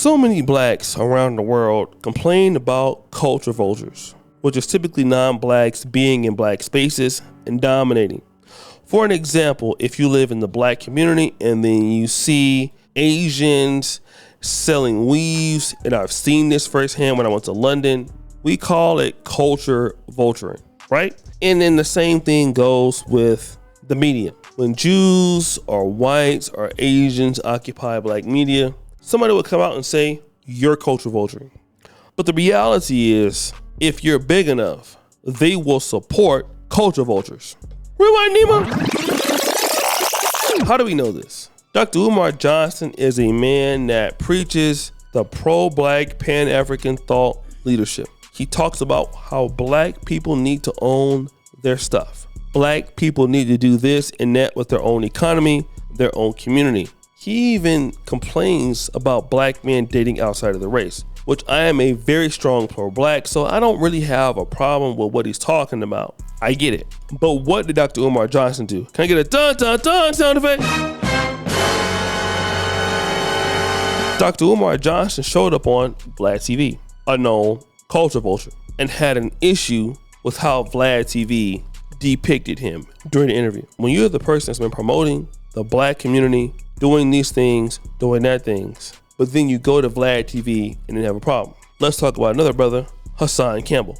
So many blacks around the world complain about culture vultures, which is typically non-blacks being in black spaces and dominating. For an example, if you live in the black community and then you see Asians selling weaves, and I've seen this firsthand when I went to London, we call it culture vulturing, right? And then the same thing goes with the media. When Jews or whites or Asians occupy black media, somebody would come out and say, you're culture vulturing. But the reality is, if you're big enough, they will support culture vultures. Rewind, Nemo. How do we know this? Dr. Umar Johnson is a man that preaches the pro-black Pan-African thought leadership. He talks about how black people need to own their stuff. Black people need to do this and that with their own economy, their own community. He even complains about black men dating outside of the race, which I am a very strong pro-black, so I don't really have a problem with what he's talking about. I get it. But what did Dr. Umar Johnson do? Can I get a dun dun dun sound effect? Dr. Umar Johnson showed up on Vlad TV, a known culture vulture, and had an issue with how Vlad TV depicted him during the interview. When you're the person that's been promoting the black community, doing these things, doing that things, but then you go to Vlad TV and then have a problem. Let's talk about another brother, Hassan Campbell.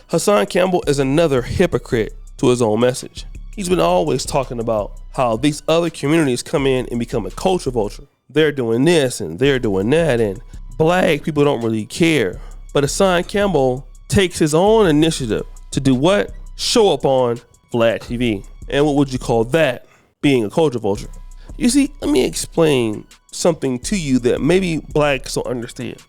Hassan Campbell is another hypocrite to his own message. He's been always talking about how these other communities come in and become a culture vulture. They're doing this and they're doing that, and black people don't really care. But Hassan Campbell takes his own initiative to do what? Show up on Vlad TV. And what would you call that? Being a culture vulture. You see, let me explain something to you that maybe blacks don't understand.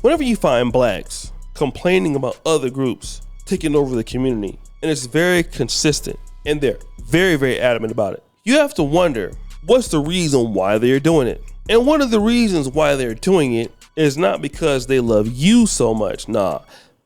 Whenever you find blacks complaining about other groups taking over the community, and it's very consistent, and they're very, very adamant about it, you have to wonder, what's the reason why they're doing it? And one of the reasons why they're doing it is not because they love you so much. Nah,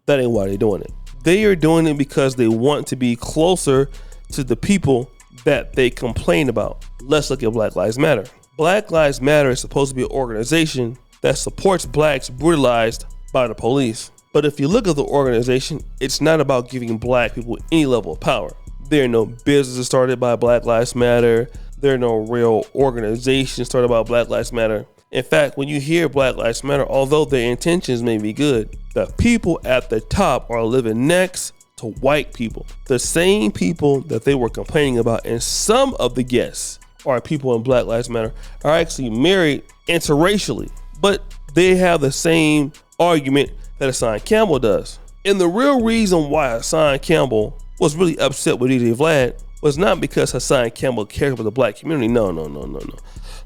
that ain't why they're doing it. They are doing it because they want to be closer to the people that they complain about. Let's look at Black Lives Matter. Black Lives Matter is supposed to be an organization that supports blacks brutalized by the police. But if you look at the organization, it's not about giving black people any level of power. There are no businesses started by Black Lives Matter. There are no real organizations started by Black Lives Matter. In fact, when you hear Black Lives Matter, although their intentions may be good, the people at the top are living next to white people. The same people that they were complaining about, and some of the guests are people in Black Lives Matter are actually married interracially, but they have the same argument that Hassan Campbell does. And the real reason why Hassan Campbell was really upset with DJ Vlad was not because Hassan Campbell cared about the black community. No.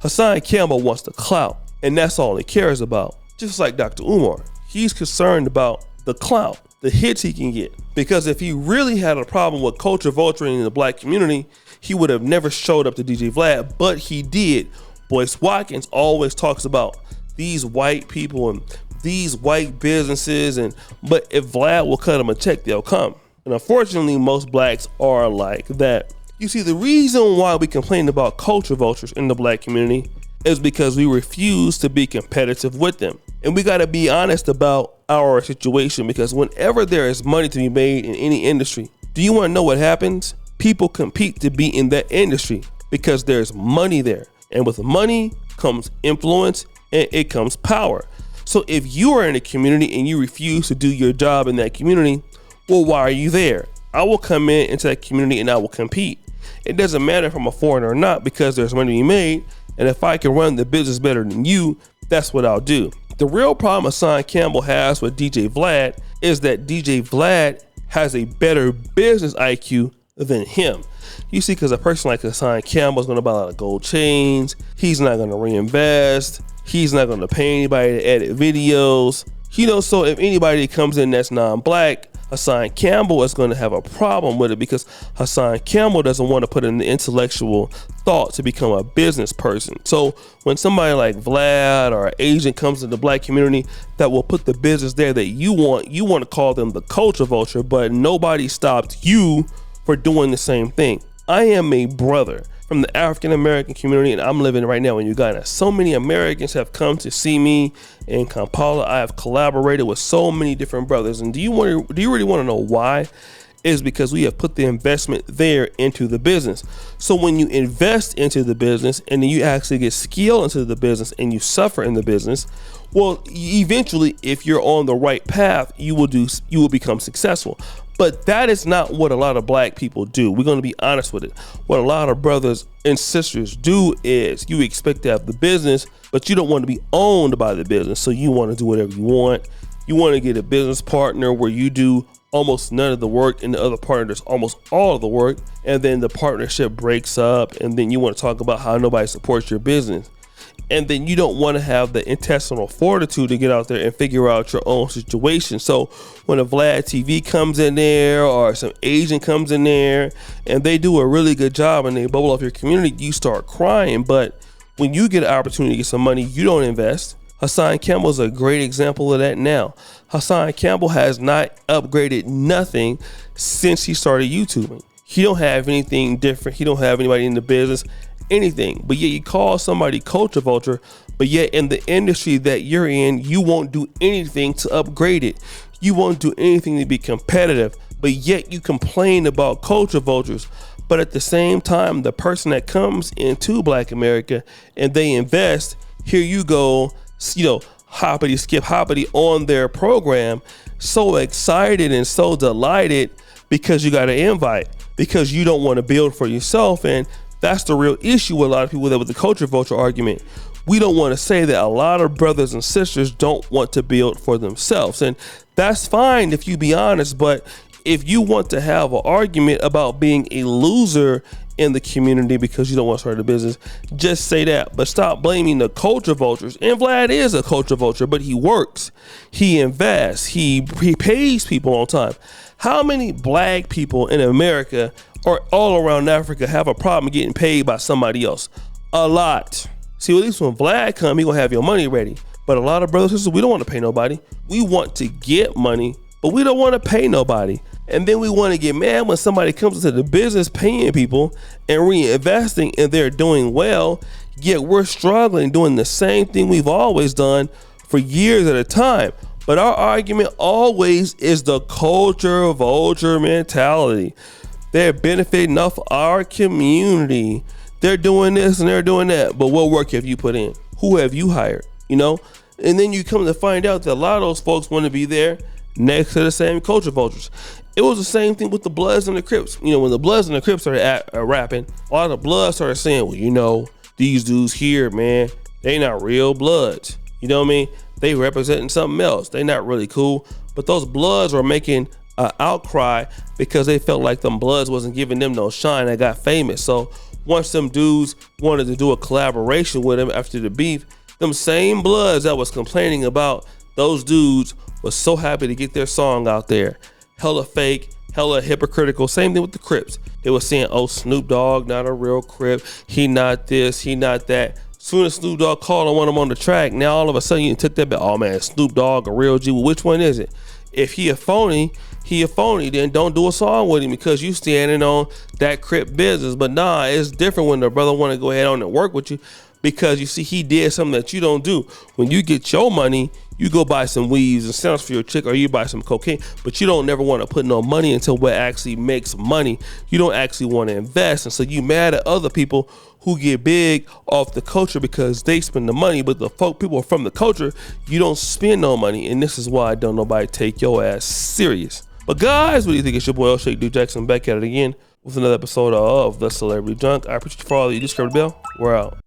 Hassan Campbell wants the clout, and that's all he cares about. Just like Dr. Umar, he's concerned about the clout, the hits he can get. Because if he really had a problem with culture vulturing in the black community, he would have never showed up to DJ Vlad, but he did. Boyce Watkins always talks about these white people and these white businesses, but if Vlad will cut them a check, they'll come. And unfortunately, most blacks are like that. You see, the reason why we complain about culture vultures in the black community is because we refuse to be competitive with them. And we got to be honest about our situation, because whenever there is money to be made in any industry, do you want to know what happens? People compete to be in that industry because there's money there. And with money comes influence and it comes power. So if you are in a community and you refuse to do your job in that community, well, why are you there? I will come into that community and I will compete. It doesn't matter if I'm a foreigner or not, because there's money to be made. And if I can run the business better than you, that's what I'll do. The real problem Hassan Campbell has with DJ Vlad is that DJ Vlad has a better business IQ than him. You see, because a person like Hassan Campbell is going to buy a lot of gold chains. He's not going to reinvest. He's not going to pay anybody to edit videos. So if anybody comes in that's non-black, Hassan Campbell is going to have a problem with it, because Hassan Campbell doesn't want to put in the intellectual thought to become a business person. So when somebody like Vlad or an Asian comes to the black community that will put the business there that you want to call them the culture vulture, but nobody stopped you for doing the same thing. I am a brother from the African American community, and I'm living right now in Uganda. So many Americans have come to see me in Kampala. I have collaborated with so many different brothers. And do you really want to know why? Is because we have put the investment there into the business. So when you invest into the business and then you actually get skill into the business and you suffer in the business, well, eventually, if you're on the right path, you will become successful. But that is not what a lot of black people do. We're going to be honest with it. What a lot of brothers and sisters do is you expect to have the business, but you don't want to be owned by the business. So you want to do whatever you want. You want to get a business partner where you do almost none of the work and the other partner does almost all of the work, and then the partnership breaks up, and then you want to talk about how nobody supports your business. And then you don't want to have the intestinal fortitude to get out there and figure out your own situation. So when a Vlad TV comes in there or some Asian comes in there and they do a really good job and they bubble up your community, you start crying. But when you get an opportunity to get some money, you don't invest. Hassan Campbell is a great example of that now. Hassan Campbell has not upgraded nothing since he started YouTubing. He don't have anything different. He don't have anybody in the business, anything. But yet you call somebody culture vulture, but yet in the industry that you're in, you won't do anything to upgrade it. You won't do anything to be competitive, but yet you complain about culture vultures. But at the same time, the person that comes into Black America and they invest, here you go, hoppity skip hoppity on their program, so excited and so delighted because you got an invite, because you don't want to build for yourself. And that's the real issue with a lot of people with the culture vulture argument. We don't want to say that a lot of brothers and sisters don't want to build for themselves, and that's fine if you be honest. But if you want to have an argument about being a loser in the community because you don't want to start a business, just say that. But stop blaming the culture vultures. And Vlad is a culture vulture, but he works, he invests, he pays people on time. How many black people in America or all around Africa have a problem getting paid by somebody else? A lot. See, at least when Vlad come, he gonna have your money ready. But a lot of brothers and sisters, we don't want to pay nobody. We want to get money, but we don't want to pay nobody. And then we want to get mad when somebody comes into the business paying people and reinvesting and they're doing well, yet we're struggling doing the same thing we've always done for years at a time. But our argument always is the culture vulture mentality. They're benefiting off our community. They're doing this and they're doing that. But what work have you put in? Who have you hired? And then you come to find out that a lot of those folks want to be there next to the same culture vultures. It was the same thing with the Bloods and the Crips. When the Bloods and the Crips started rapping, a lot of the Bloods started saying, well, these dudes here, man, they not real Bloods. You know what I mean? They representing something else. They not really cool. But those Bloods were making an outcry because they felt like them Bloods wasn't giving them no shine. They got famous. So once them dudes wanted to do a collaboration with them after the beef, them same Bloods that was complaining about those dudes was so happy to get their song out there. Hella fake, hella hypocritical. Same thing with the Crips. They were saying, oh, Snoop Dogg not a real Crip. He not this, he not that. Soon as Snoop Dogg called and want him on the track, now all of a sudden you took that back. Oh man, Snoop Dogg a real G. Well, which one is it? If he a phony, then don't do a song with him because you standing on that Crip business. But nah, it's different when the brother want to go ahead on and work with you because you see he did something that you don't do. When you get your money, you go buy some weaves and sounds for your chick, or you buy some cocaine, but you don't never want to put no money into what actually makes money. You don't actually want to invest. And so you mad at other people who get big off the culture because they spend the money, but the people from the culture, you don't spend no money. And this is why don't nobody take your ass serious. But guys, what do you think? It's your boy Shake Dude Jackson back at it again with another episode of The Celebrity Junk. I appreciate you for all of you. Just the bell. We're out.